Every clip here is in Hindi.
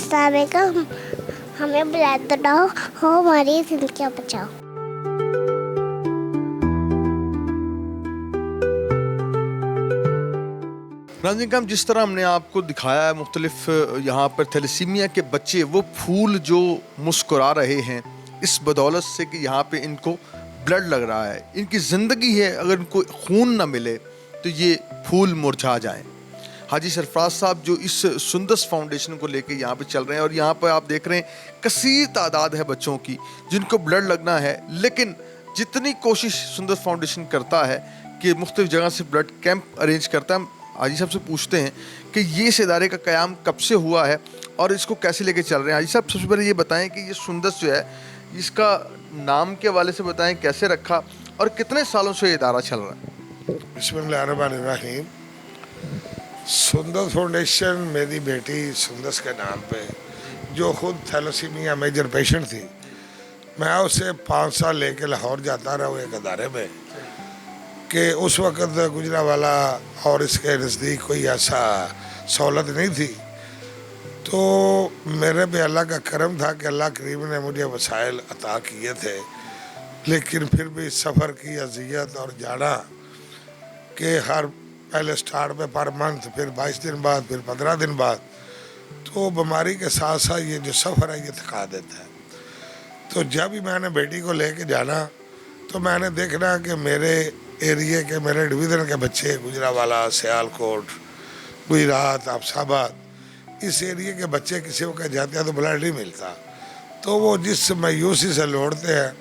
अस्सलाम वालेकुम। हमें ब्लड दो, हो हमारी जिंदगी बचाओ। नाज़रीन हम जिस तरह हमने आपको दिखाया है मुख्तलिफ यहाँ पर थैलेसीमिया के बच्चे वो फूल जो मुस्कुरा रहे हैं इस बदौलत से कि यहाँ पे इनको ब्लड लग रहा है, इनकी ज़िंदगी है, अगर इनको खून ना मिले तो ये फूल मुरझा जाएं। हाजी सरफराज साहब जो इस सुंदस फाउंडेशन को लेके यहाँ पे चल रहे हैं और यहाँ पर आप देख रहे हैं कसीर तादाद है बच्चों की जिनको ब्लड लगना है, लेकिन जितनी कोशिश सुंदस फाउंडेशन करता है कि मुख्तलिफ जगह से ब्लड कैंप अरेंज करता है। हाजी साहब से पूछते हैं कि ये इस इदारे का क़याम कब से हुआ है और इसको कैसे लेके चल रहे हैं। हाजी साहब सबसे पहले ये बताएं कि ये सुंदस जो है इसका नाम के हवाले से बताएं, कैसे रखा और कितने सालों से ये इदारा चल रहा है। बिस्मिल्लाहिर्रहमानिर्रहीम। सुंदस फाउंडेशन मेरी बेटी सुंदस के नाम पे, जो खुद थैलेसीमिया मेजर पेशेंट थी, मैं उसे 5 साल लेके लाहौर जाता रहा एक अदारे में कि उस वक़्त गुजरावाला और इसके नज़दीक कोई ऐसा सहूलत नहीं थी। तो मेरे पे अल्लाह का करम था कि अल्लाह करीम ने मुझे वसाइल अता किए थे, लेकिन फिर भी सफ़र की अजियत और जाना कि हर पहले स्टार्ट में पर मंथ, फिर 22 दिन बाद, फिर 15 दिन बाद, तो बीमारी के साथ साथ ये जो सफ़र है ये थका देता है। तो जब भी मैंने बेटी को लेके जाना तो मैंने देखना कि मेरे एरिए के, मेरे डिवीज़न के बच्चे गुजरावाला, सियालकोट, गुजरात, आफसाबाद, इस एरिए के बच्चे किसी को जाते हैं तो ब्लड नहीं मिलता, तो वो जिस मायूसी से लौटते हैं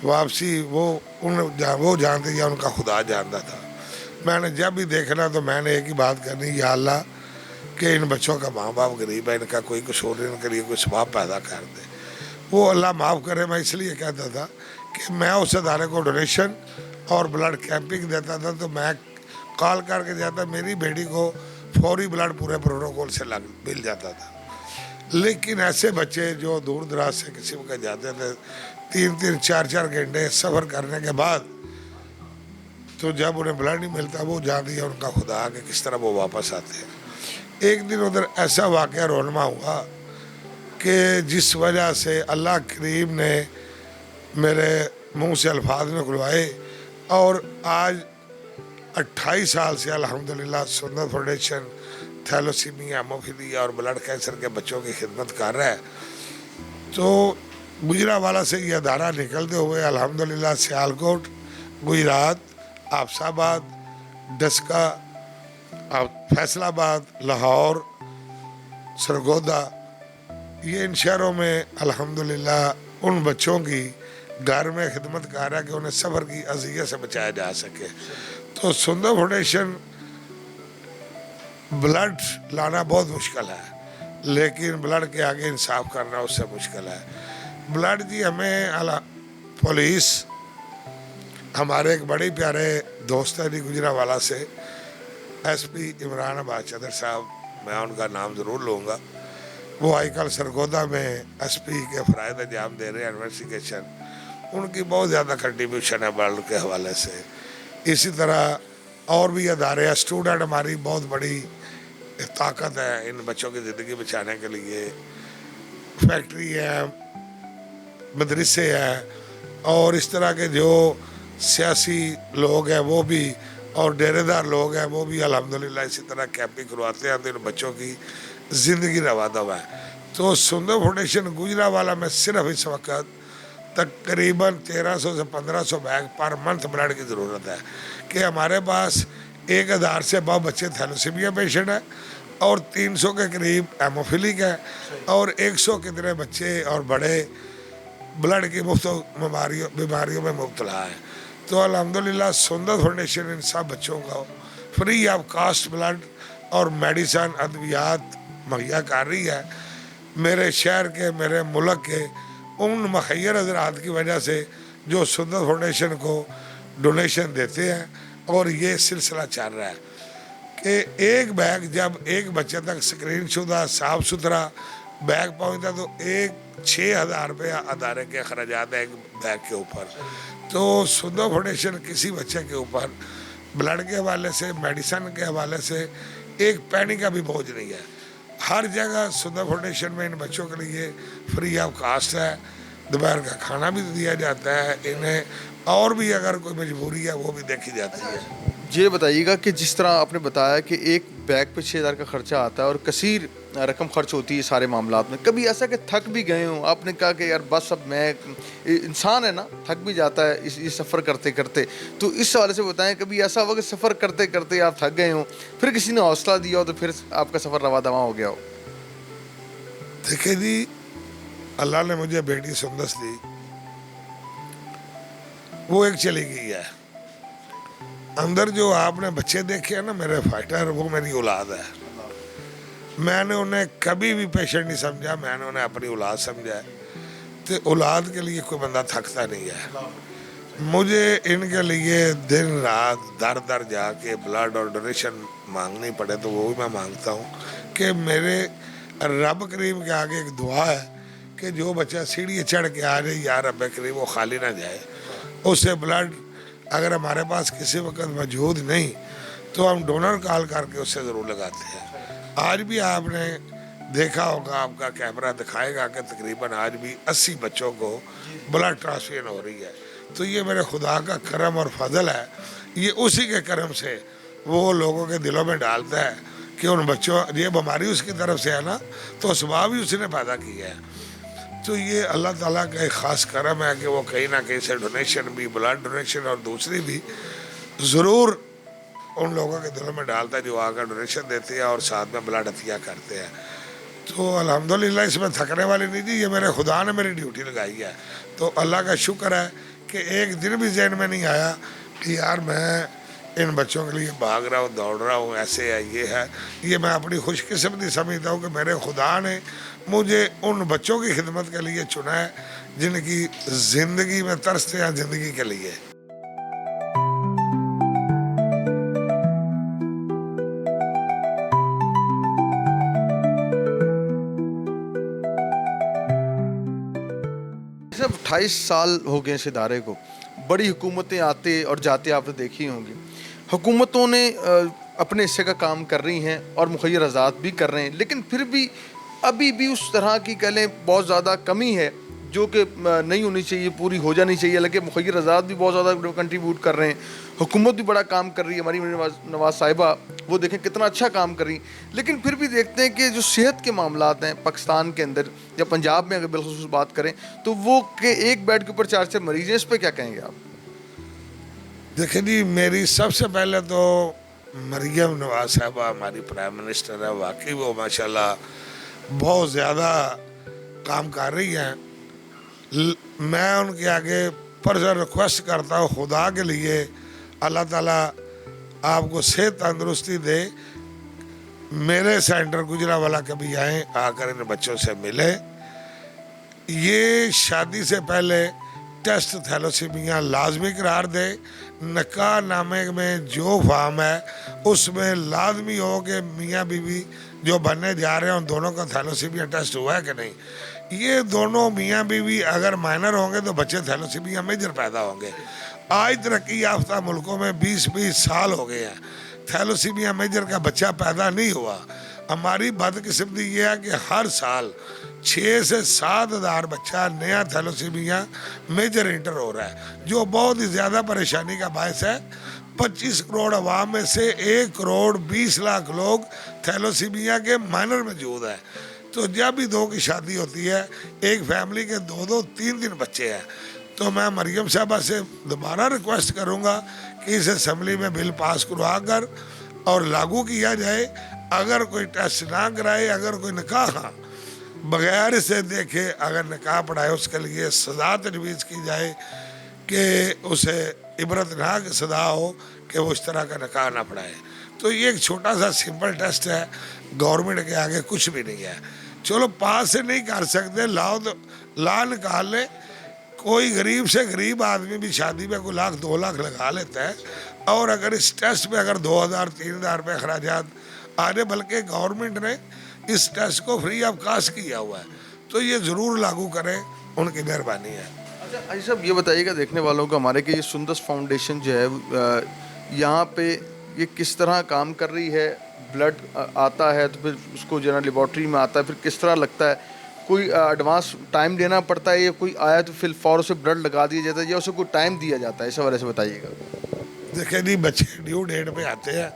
वापसी वो जानते या उनका खुदा जानता था। मैंने जब भी देखना तो मैंने एक ही बात करनी, या अल्लाह कि इन बच्चों का माँ बाप गरीब है, इनका कोई कसूर नहीं, इनके लिए कोई सवाब पैदा कर दे। वो अल्लाह माफ़ करे। मैं इसलिए कहता था कि मैं उस अदारे को डोनेशन और ब्लड कैंपिंग देता था, तो मैं कॉल करके जाता, मेरी बेटी को फौरी ब्लड पूरे प्रोटोकॉल से मिल जाता था। लेकिन ऐसे बच्चे जो दूर दराज से किसी को जाते थे 3-3, 4-4 घंटे सफ़र करने के बाद, तो जब उन्हें ब्लड नहीं मिलता वो जान दिया उनका खुदा कि किस तरह वो वापस आते हैं। एक दिन उधर ऐसा वाक़या रोनमा हुआ कि जिस वजह से अल्लाह करीम ने मेरे मुंह से अल्फाज निकलवाए, और आज 28 साल से अल्हम्दुलिल्लाह सुन्नत फाउंडेशन थैलेसीमिया, हेमोफीलिया और ब्लड कैंसर के बच्चों की खिदमत कर रहा है। तो गुजरावाला से ये अदारा निकलते हुए अल्हम्दुलिल्लाह सियालकोट, गुजरात, आफसाबाद, डस्का, फैसलाबाद, लाहौर, सरगोदा, ये इन शहरों में अल्हम्दुलिल्लाह उन बच्चों की घर में खिदमत कर रहा है कि उन्हें सफ़र की अज़ियत से बचाया जा सके। तो सुंदर फाउंडेशन ब्लड लाना बहुत मुश्किल है, लेकिन ब्लड के आगे इंसाफ करना उससे मुश्किल है। ब्लड जी हमें पुलिस, हमारे एक बड़े प्यारे दोस्त है गुजरावाला से, SP इमरान अब्बास चदर साहब, मैं उनका नाम ज़रूर लूँगा, वो आजकल सरगोदा में SP के फ़राइज़ अंजाम दे रहे हैं, इन्वेस्टिगेशन, उनकी बहुत ज़्यादा कंट्रीब्यूशन है ब्लड के हवाले से। इसी तरह और भी अदारे हैं, स्टूडेंट हमारी बहुत बड़ी ताकत है इन बच्चों की ज़िंदगी बचाने के लिए। फैक्ट्री है, मदरसे हैं, और इस तरह के जो सियासी लोग हैं वो भी, और डेरेदार लोग हैं वो भी अल्हम्दुलिल्लाह इसी तरह कैंपिंग करवाते हैं तो इन बच्चों की ज़िंदगी रवा दवा है। तो सुंदर फाउंडेशन गुजरावाला में सिर्फ इस वक्त तकरीबन 1300 से 1500 बैग पर मंथ ब्लड की ज़रूरत है कि हमारे पास 1000 से बहुत बच्चे थैलेसीमिया पेशेंट हैं और 300 के करीब हेमोफिलिक है और 100 कितने बच्चे और बड़े ब्लड की मुफ्त बीमारियों में मुब्तला है। तो अल्हम्दुलिल्लाह सुंदर फाउंडेशन इन सब बच्चों को फ्री ऑफ कास्ट ब्लड और मेडिसन अद्वियात मुहैया कर रही है। मेरे शहर के, मेरे मुल्क के उन मुखैर हजरात की वजह से जो सुंदर फाउंडेशन को डोनेशन देते हैं, और ये सिलसिला चल रहा है कि एक बैग जब एक बच्चे तक स्क्रीन शुदा साफ़ सुथरा बैग पहुँचता तो 6,000 रुपया अदारे के अखराजात है एक बैग के ऊपर। तो सुंदर फाउंडेशन किसी बच्चे के ऊपर ब्लड के हवाले से, मेडिसन के हवाले से एक पैनी का भी बोझ नहीं है। हर जगह सुधा फाउंडेशन में इन बच्चों के लिए फ्री ऑफ कास्ट है, दोपहर का खाना भी दिया जाता है इन्हें, और भी अगर कोई मजबूरी है वो भी देखी जाती है। ये बताइएगा कि जिस तरह आपने बताया कि एक बैग पे 6,000 का खर्चा आता है और कसीर रकम खर्च होती है सारे मामलात में, कभी ऐसा कि थक भी गए हो, आपने कहा कि यार बस अब मैं, इंसान है ना, थक भी जाता है इस सफ़र करते करते, तो इस हवाले से बताएं कभी ऐसा हुआ कि सफ़र करते करते आप थक गए हो, फिर किसी ने हौसला दिया हो तो फिर आपका सफ़र रवा दवा हो गया हो? देखिए जी, अल्लाह ने मुझे बेटी सुंदस दी, वो एक चली गई है। अंदर जो आपने बच्चे देखे हैं ना मेरे फाइटर, वो मेरी औलाद है। मैंने उन्हें कभी भी पेशेंट नहीं समझा, मैंने उन्हें अपनी औलाद समझा है। तो औलाद के लिए कोई बंदा थकता नहीं है। मुझे इनके लिए दिन रात दर दर जाके ब्लड और डोनेशन मांगनी पड़े तो वो भी मैं मांगता हूँ कि मेरे रब करीम के आगे एक दुआ है कि जो बच्चा सीढ़ी चढ़ के आ जाए, यार रब करीम वो खाली ना जाए। उससे ब्लड अगर हमारे पास किसी वक्त मौजूद नहीं तो हम डोनर कॉल करके उससे ज़रूर लगाते हैं। आज भी आपने देखा होगा, आपका कैमरा दिखाएगा कि तकरीबन आज भी 80 बच्चों को ब्लड ट्रांसफ्यूजन हो रही है। तो ये मेरे खुदा का करम और फजल है, ये उसी के करम से वो लोगों के दिलों में डालता है कि उन बच्चों, ये बीमारी उसकी तरफ से है ना, तो स्वभाव ही उसने पैदा किया है। तो ये अल्लाह ताला का एक ख़ास करम है कि वो कहीं ना कहीं से डोनेशन भी, ब्लड डोनेशन और दूसरी भी ज़रूर उन लोगों के दिलों में डालता है जो आकर डोनेशन देते हैं और साथ में ब्लड अतिया करते हैं। तो अल्हम्दुलिल्लाह इसमें थकने वाली नहीं थी, ये मेरे खुदा ने मेरी ड्यूटी लगाई है। तो अल्लाह का शुक्र है कि एक दिन भी जहन में नहीं आया कि यार मैं इन बच्चों के लिए भाग रहा हूँ, दौड़ रहा हूँ, ऐसे है, ये है। ये मैं अपनी खुशकिस्मती समझता हूँ कि मेरे खुदा ने मुझे उन बच्चों की खिदमत के लिए चुना है जिनकी ज़िंदगी में तरसते हैं ज़िंदगी के लिए। सिर्फ 28 साल हो गए इस इदारे को, बड़ी हुकूमतें आते और जाते आपने देखी होंगी। हुकूमतों ने अपने हिस्से का काम कर रही हैं और मुखय्यर आज़ाद भी कर रहे हैं, लेकिन फिर भी अभी भी उस तरह की कह लें बहुत ज़्यादा कमी है जो कि नहीं होनी चाहिए, पूरी हो जानी चाहिए। लगे मुखय्यर आज़ाद भी बहुत ज़्यादा कंट्रीब्यूट कर रहे हैं, हुकूमत भी बड़ा काम कर रही है, हमारी नवाज़ साहिबा वो देखें कितना अच्छा काम कर रही, लेकिन फिर भी देखते हैं कि जो सेहत के मामलात हैं पाकिस्तान के अंदर या पंजाब में अगर बिलखुसूस बात करें तो वो कि एक बेड के ऊपर 4-4 मरीज़ हैं, इस पर क्या कहेंगे आप? देखिए जी, मेरी सबसे पहले तो मरियम नवाज साहबा हमारी प्राइम मिनिस्टर है, वाकई वो माशाल्लाह बहुत ज़्यादा काम कर रही हैं। मैं उनके आगे पर्सनल रिक्वेस्ट करता हूँ खुदा के लिए, अल्लाह ताला आपको सेहत तंदुरुस्ती दे, मेरे सेंटर गुजरावाला कभी आए, आकर इन बच्चों से मिले। ये शादी से पहले टेस्ट थैलोसीमिया लाजमी करार दे, निकाह नामे में जो फॉर्म है उसमें लाजमी हो कि मियाँ बीवी जो बनने जा रहे हैं उन दोनों का थैलोसीमिया टेस्ट हुआ है कि नहीं। ये दोनों मियाँ बीवी अगर माइनर होंगे तो बच्चे थैलोसीमिया मेजर पैदा होंगे। आज तरक्की याफ्ता मुल्कों में 20-20 साल हो गए हैं, थैलोसीमिया मेजर का बच्चा पैदा नहीं हुआ। हमारी बदकिस्मती ये है कि हर साल 6 से 7 हज़ार बच्चा नया थैलोसीमिया मेजर इंटर हो रहा है, जो बहुत ही ज़्यादा परेशानी का बायस है। 25 करोड़ अवाम में से 1 करोड़ 20 लाख लोग थैलोसीमिया के माइनर मौजूद है। तो जब भी 2 की शादी होती है, एक फैमिली के 2-2, 3-3 बच्चे हैं। तो मैं मरियम साहबा से दोबारा रिक्वेस्ट करूँगा कि इस असम्बली में बिल पास करवा कर और लागू किया जाए। अगर कोई टेस्ट ना कराए, अगर कोई निकाह बगैर इसे देखे अगर निकाह पढ़ाए, उसके लिए सज़ा तजवीज़ की जाए कि उसे इबरतनाक सज़ा हो कि वो इस तरह का निकाह ना पढ़ाए। तो ये एक छोटा सा सिंपल टेस्ट है, गवर्नमेंट के आगे कुछ भी नहीं है। चलो पास से नहीं कर सकते, लाओ तो ला निकाल ले। कोई गरीब से गरीब आदमी भी शादी में कोई 1-2 लाख लगा लेता है, और अगर इस टेस्ट पे अगर 2,000-3,000 रुपये खराजात आ रहे, बल्कि गवर्नमेंट ने इस टेस्ट को फ्री ऑफ कास्ट किया हुआ है, तो ये ज़रूर लागू करें, उनकी मेहरबानी है। अच्छा अजी साहब, ये बताइएगा देखने वालों को हमारे कि ये सुंदस फाउंडेशन जो है यहाँ पे ये किस तरह काम कर रही है, ब्लड आता है तो फिर उसको जो है ना लेबॉर्ट्री में आता है, फिर किस तरह लगता है? कोई एडवांस टाइम देना पड़ता है या कोई आया तो फिर फ़ौरन से ब्लड लगा दिया जाता है या उसे कोई टाइम दिया जाता है? इस हवाले से बताइएगा। देखिए जी, बच्चे ड्यू डेट पे आते हैं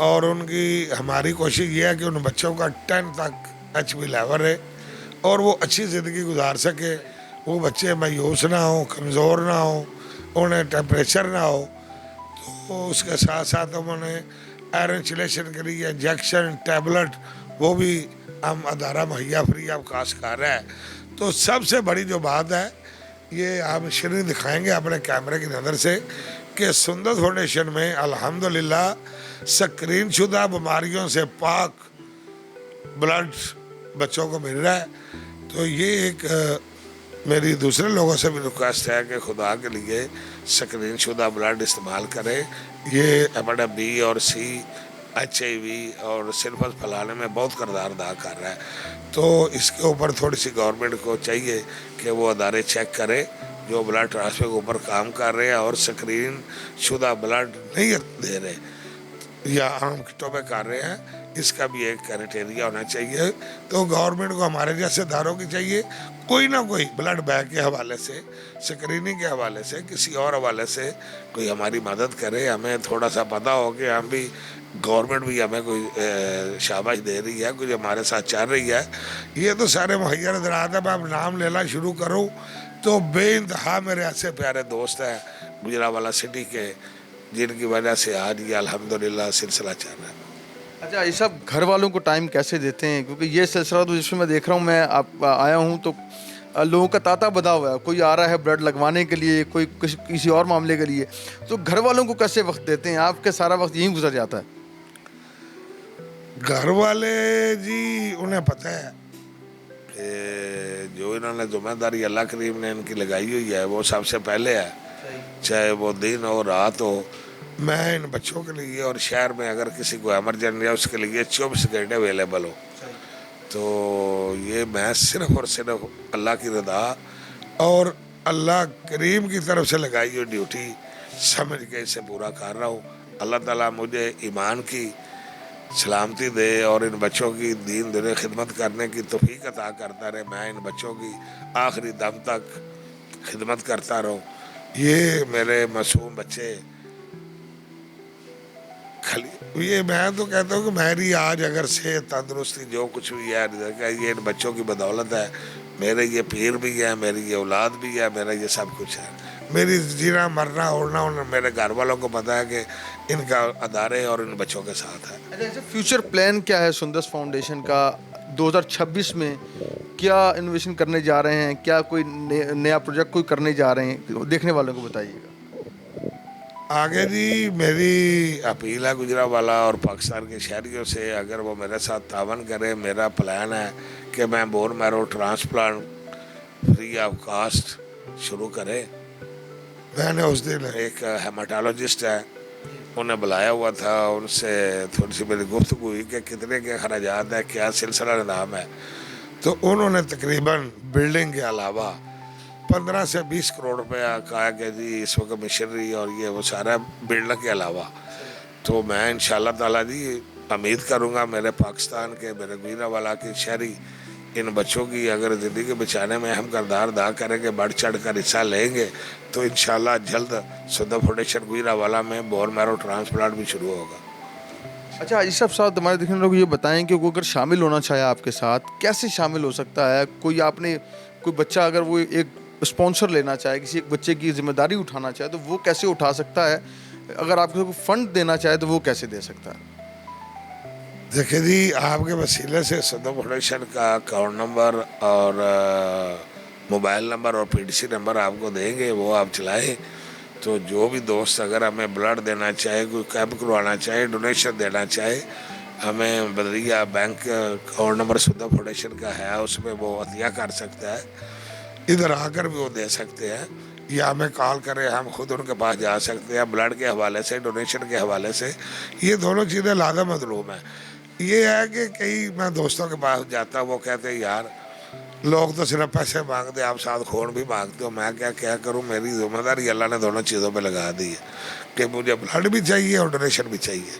और उनकी हमारी कोशिश ये है कि उन बच्चों का 10 तक HP लेवल है और वो अच्छी ज़िंदगी गुजार सके। वो बच्चे मायूस ना हो, कमज़ोर ना हो, उन्हें टेम्परेचर ना हो। तो उसके साथ साथ हम उन्हें आयरन चिलेशन के लिए इंजेक्शन टैबलेट वो भी हम अदारा मुहैया फ्री ऑफ कास्ट कर रहा है। तो सबसे बड़ी जो बात है ये आप शरीर दिखाएंगे अपने कैमरे की नज़र से कि सुंदर फाउंडेशन में अल्हम्दुलिल्लाह स्क्रीन शुदा बीमारियों से पाक ब्लड बच्चों को मिल रहा है। तो ये एक मेरी दूसरे लोगों से भी रिक्वेस्ट है कि खुदा के लिए स्क्रीन शुदा ब्लड इस्तेमाल करें। ये हेपेटाइटिस B और C, HIV और सिल्फस फैलाने में बहुत किरदार अदा कर रहा है। तो इसके ऊपर थोड़ी सी गवर्नमेंट को चाहिए कि वो अदारे चेक करे जो ब्लड ट्रांसफर के ऊपर काम कर रहे हैं और स्क्रीन शुदा ब्लड नहीं दे रहे या आम किटों में कर रहे हैं, इसका भी एक क्राइटेरिया होना चाहिए। तो गवर्नमेंट को हमारे जैसे दारों की चाहिए कोई ना कोई ब्लड बैंक के हवाले से, स्क्रीनिंग के हवाले से, किसी और हवाले से कोई हमारी मदद करे। हमें थोड़ा सा पता हो कि हम भी गवर्नमेंट भी हमें कोई शाबाश दे रही है, कुछ हमारे साथ चल रही है। ये तो सारे मुहैया नजर आता है। मैं अब नाम लेना शुरू करूँ तो बेइंतहा मेरे ऐसे प्यारे दोस्त हैं गुजरावाला सिटी के, जिनकी वजह से आज ये अल्हम्दुलिल्लाह सिलसिला चल रहा है। अच्छा, ये सब घर वालों को टाइम कैसे देते हैं? क्योंकि ये सिलसिला तो जिसमें मैं देख रहा हूँ, मैं आप आया हूँ तो लोगों का तांता बधा हुआ है। कोई आ रहा है ब्लड लगवाने के लिए, कोई किसी और मामले के लिए। तो घर वालों को कैसे वक्त देते हैं? आपके सारा वक्त यहीं गुजर जाता है? घर वाले जी, उन्हें पता है कि जो इन्होंने जिम्मेदारी अल्लाह करीम ने इनकी लगाई हुई है वो सबसे पहले है, चाहे वो दिन हो रात हो। मैं इन बच्चों के लिए और शहर में अगर किसी को एमरजेंसी है उसके लिए 24 घंटे अवेलेबल हो। तो ये मैं सिर्फ और सिर्फ अल्लाह की रदा और अल्लाह करीम की तरफ से लगाई हुई ड्यूटी समझ के इसे पूरा कर रहा हूँ। अल्लाह ताला मुझे ईमान की सलामती दे और इन बच्चों की दीन दुनिया खिदमत करने की तौफीक अता करता रहे। मैं इन बच्चों की आखिरी दम तक खिदमत करता रहूँ। ये मेरे मासूम बच्चे खाली ये मैं तो कहता हूँ कि मेरी आज अगर से तंदुरुस्ती जो कुछ भी है ये इन बच्चों की बदौलत है। मेरे ये पीर भी है, मेरी ये औलाद भी है, मेरा ये सब कुछ है। मेरी जीना मरना उड़ना मेरे घर वालों को पता है कि इनका अदारे और इन बच्चों के साथ है। अच्छा, फ्यूचर प्लान क्या है सुंदस फाउंडेशन का? 2026 में क्या इनोवेशन करने जा रहे हैं? क्या कोई नया प्रोजेक्ट कोई करने जा रहे हैं? देखने वालों को बताइएगा। आगे जी मेरी अपील है गुजरावाला और पाकिस्तान के शहरियों से, अगर वो मेरे साथ तावन करें। मेरा प्लान है कि मैं bone marrow transplant free of cost शुरू करें। मैंने उस दिन एक हेमाटोलॉजिस्ट है उन्हें बुलाया हुआ था, उनसे थोड़ी सी मेरी गुफ्तगू हुई कि कितने के खर्चात है, क्या सिलसिला निज़ाम है। तो उन्होंने तकरीबन बिल्डिंग के अलावा 15 से 20 करोड़ रुपया कहा कि जी इस वक्त मशीनरी और ये वो सारा बिल्डिंग के अलावा। तो मैं इंशाल्लाह ताला जी उम्मीद करूँगा मेरे पाकिस्तान के, मेरे गुजरावाला के शहरी इन बच्चों की अगर ज़िंदगी बचाने में अहम किरदार अदा करेंगे, बढ़ चढ़ कर हिस्सा लेंगे, तो इंशाल्लाह जल्द सुंदर फाउंडेशन गुजरावाला में बोन मैरो ट्रांसप्लांट भी शुरू होगा। अच्छा, इस सब साथ हमारे देखने लोग ये बताएं कि वो अगर शामिल होना चाहे आपके साथ, कैसे शामिल हो सकता है? कोई बच्चा अगर वो एक स्पॉन्सर लेना चाहे, किसी एक बच्चे की जिम्मेदारी उठाना चाहे, तो वो कैसे उठा सकता है? अगर आप किसी को फंड देना चाहे तो वो कैसे दे सकता है? देखिए जी, आपके वसीले से सुंदर फाउंडेशन का अकाउंट नंबर और मोबाइल नंबर और PDC नंबर आपको देंगे, वो आप चलाएं। तो जो भी दोस्त अगर हमें ब्लड देना चाहे, कोई कैंप करवाना चाहे, डोनेशन देना चाहे, हमें बदरिया बैंक अकाउंट नंबर सुंदर फाउंडेशन का है, उसमें वो अतिया कर सकता है। इधर आकर भी वो दे सकते हैं या हमें कॉल करें, हम खुद उनके पास जा सकते हैं। ब्लड के हवाले से, डोनेशन के हवाले से, ये दोनों चीज़ें लाज़िम मतलूब हैं। ये है कि कई मैं दोस्तों के पास जाता, वो कहते हैं यार लोग तो सिर्फ पैसे मांगते, आप साथ खून भी मांगते हो। मैं क्या करूं, मेरी जिम्मेदारी अल्लाह ने दोनों चीज़ों पे लगा दी है कि मुझे ब्लड भी चाहिए और डोनेशन भी चाहिए।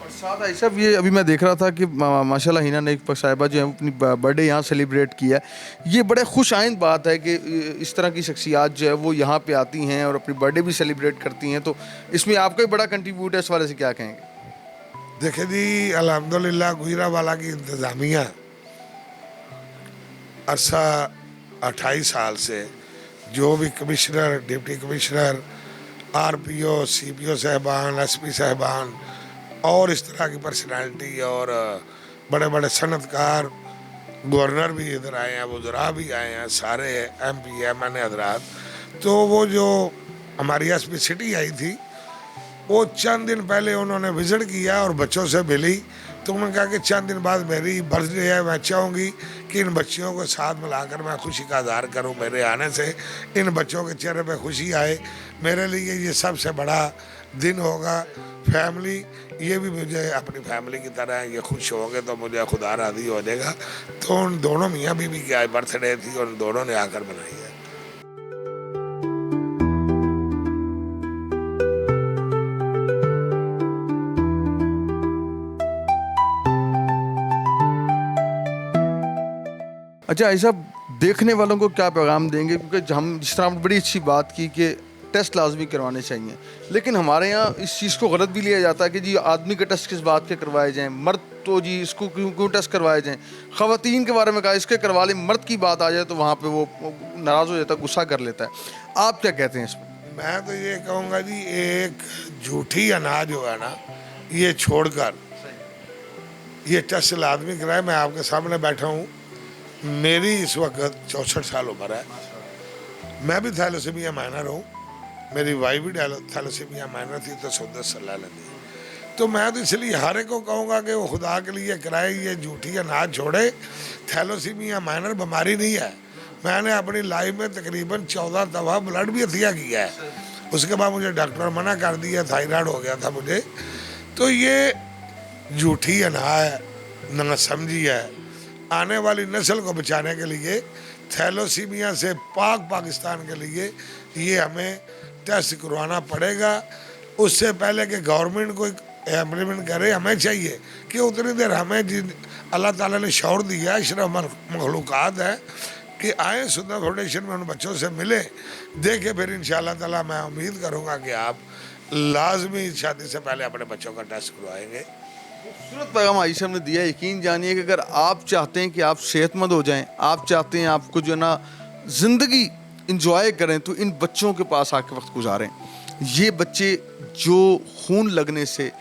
और साथ ही सब ये अभी मैं देख रहा था कि माशाल्लाह हिना ने एक साहिबा जो है अपनी बर्थडे यहाँ सेलिब्रेट किया है। ये बड़े खुश आइंद बात है कि इस तरह की शख्सियात जो है वो यहाँ पे आती हैं और अपनी बर्थडे भी सेलिब्रेट करती हैं, तो इसमें आपका भी बड़ा कंट्रीब्यूट है, इस वाले से क्या कहेंगे? देखे जी, अल्हम्दुलिल्लाह गुजरावाला की इंतज़ामिया अरसा 28 साल से जो भी commissioner, deputy commissioner, RPO, CPO साहबान, SP साहबान और इस तरह की पर्सनालिटी और बड़े बड़े सनतकार, गवर्नर भी इधर आए हैं, वज़रा भी आए हैं, सारे MP MN हजरात। तो वो जो हमारी SP सिटी आई थी, वो चंद दिन पहले उन्होंने विज़िट किया और बच्चों से मिली। तो उन्होंने कहा कि चंद दिन बाद मेरी बर्थडे है, मैं चाहूँगी कि इन बच्चियों को साथ मिलाकर मैं खुशी का इज़हार करूँ। मेरे आने से इन बच्चों के चेहरे पे खुशी आए, मेरे लिए ये सबसे बड़ा दिन होगा। फैमिली ये भी मुझे अपनी फैमिली की तरह ये खुश होंगे तो मुझे खुदा राज़ी हो जाएगा। तो उन दोनों मियाँ बीवी की आज बर्थडे थी और उन दोनों ने आकर मनाई है। अच्छा, ऐसा देखने वालों को क्या पैगाम देंगे? क्योंकि हम जिस तरह आपने बड़ी अच्छी बात की कि टेस्ट लाजमी करवाने चाहिए, लेकिन हमारे यहाँ इस चीज़ को गलत भी लिया जाता है कि जी आदमी के टेस्ट किस बात के करवाए जाएं, मर्द तो जी इसको क्यों टेस्ट करवाए जाएं। ख़वातीन के बारे में कहा इसके करवा लें, मर्द की बात आ जाए तो वहाँ पे वो नाराज़ हो जाता है, गुस्सा कर लेता है। आप क्या कहते हैं इस पर? मैं तो ये कहूँगा जी, एक झूठी अनाज जो है ना, ये छोड़कर ये टेस्ट लाजमी कराए। मैं आपके सामने बैठा हूँ, मेरी इस वक्त 64 साल उम्र है, मैं भी थैलेसीमिया माइनर हूँ, मेरी वाइफ भी थैलेसीमिया माइनर थी तो सुंदर सलाह लगी। तो मैं तो इसलिए हर एक को कहूँगा कि वो खुदा के लिए कराए, ये झूठी अनाज छोड़े। थैलेसीमिया माइनर बीमारी नहीं है। मैंने अपनी लाइफ में तकरीबन 14 दफ़ा ब्लड भी हथिया किया है, उसके बाद मुझे डॉक्टर मना कर दिया, थायराइड हो गया था मुझे। तो ये झूठी अनाज ना समझी है। आने वाली नस्ल को बचाने के लिए, थैलेसीमिया से पाकिस्तान के लिए ये हमें टेस्ट करवाना पड़ेगा। उससे पहले कि गवर्नमेंट को इम्प्लीमेंट करे, हमें चाहिए कि उतनी देर हमें जिन अल्लाह ताला ने शौर दिया है, अशरफ मखलूक़ात है, कि आए सुन्नत फाउंडेशन में उन बच्चों से मिले, देखे, फिर इंशाअल्लाह ताला मैं उम्मीद करूँगा कि आप लाजमी शादी से पहले अपने बच्चों का टेस्ट करवाएंगे। खूबसूरत पैगाम आयशा ने दिया। यकीन जानिए कि अगर आप चाहते हैं कि आप सेहतमंद हो जाएं, आप चाहते हैं आपको जो है ना ज़िंदगी इंजॉय करें, तो इन बच्चों के पास आके वक्त गुजारें। ये बच्चे जो खून लगने से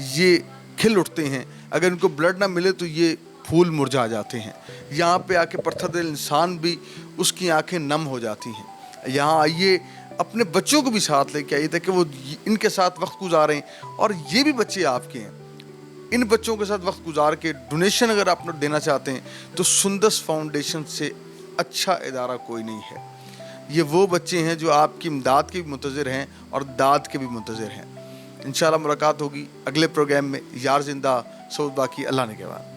ये खिल उठते हैं, अगर इनको ब्लड ना मिले तो ये फूल मुरझा जाते हैं। यहाँ पे आके पत्थर दिल इंसान भी, उसकी आंखें नम हो जाती हैं। यहाँ आइए, अपने बच्चों को भी साथ लेके आइए ताकि वो इनके साथ वक्त गुजारें, और ये भी बच्चे आपके हैं। इन बच्चों के साथ वक्त गुजार के डोनेशन अगर आप देना चाहते हैं तो सुंदस फाउंडेशन से अच्छा इदारा कोई नहीं है। ये वो बच्चे हैं जो आपकी इमदाद के भी मुंतज़िर हैं और दाद के भी मुंतज़िर हैं। इंशाअल्लाह मुलाकात होगी अगले प्रोग्राम में। यार जिंदा, सऊद बाकी, अल्लाह ने के बाद।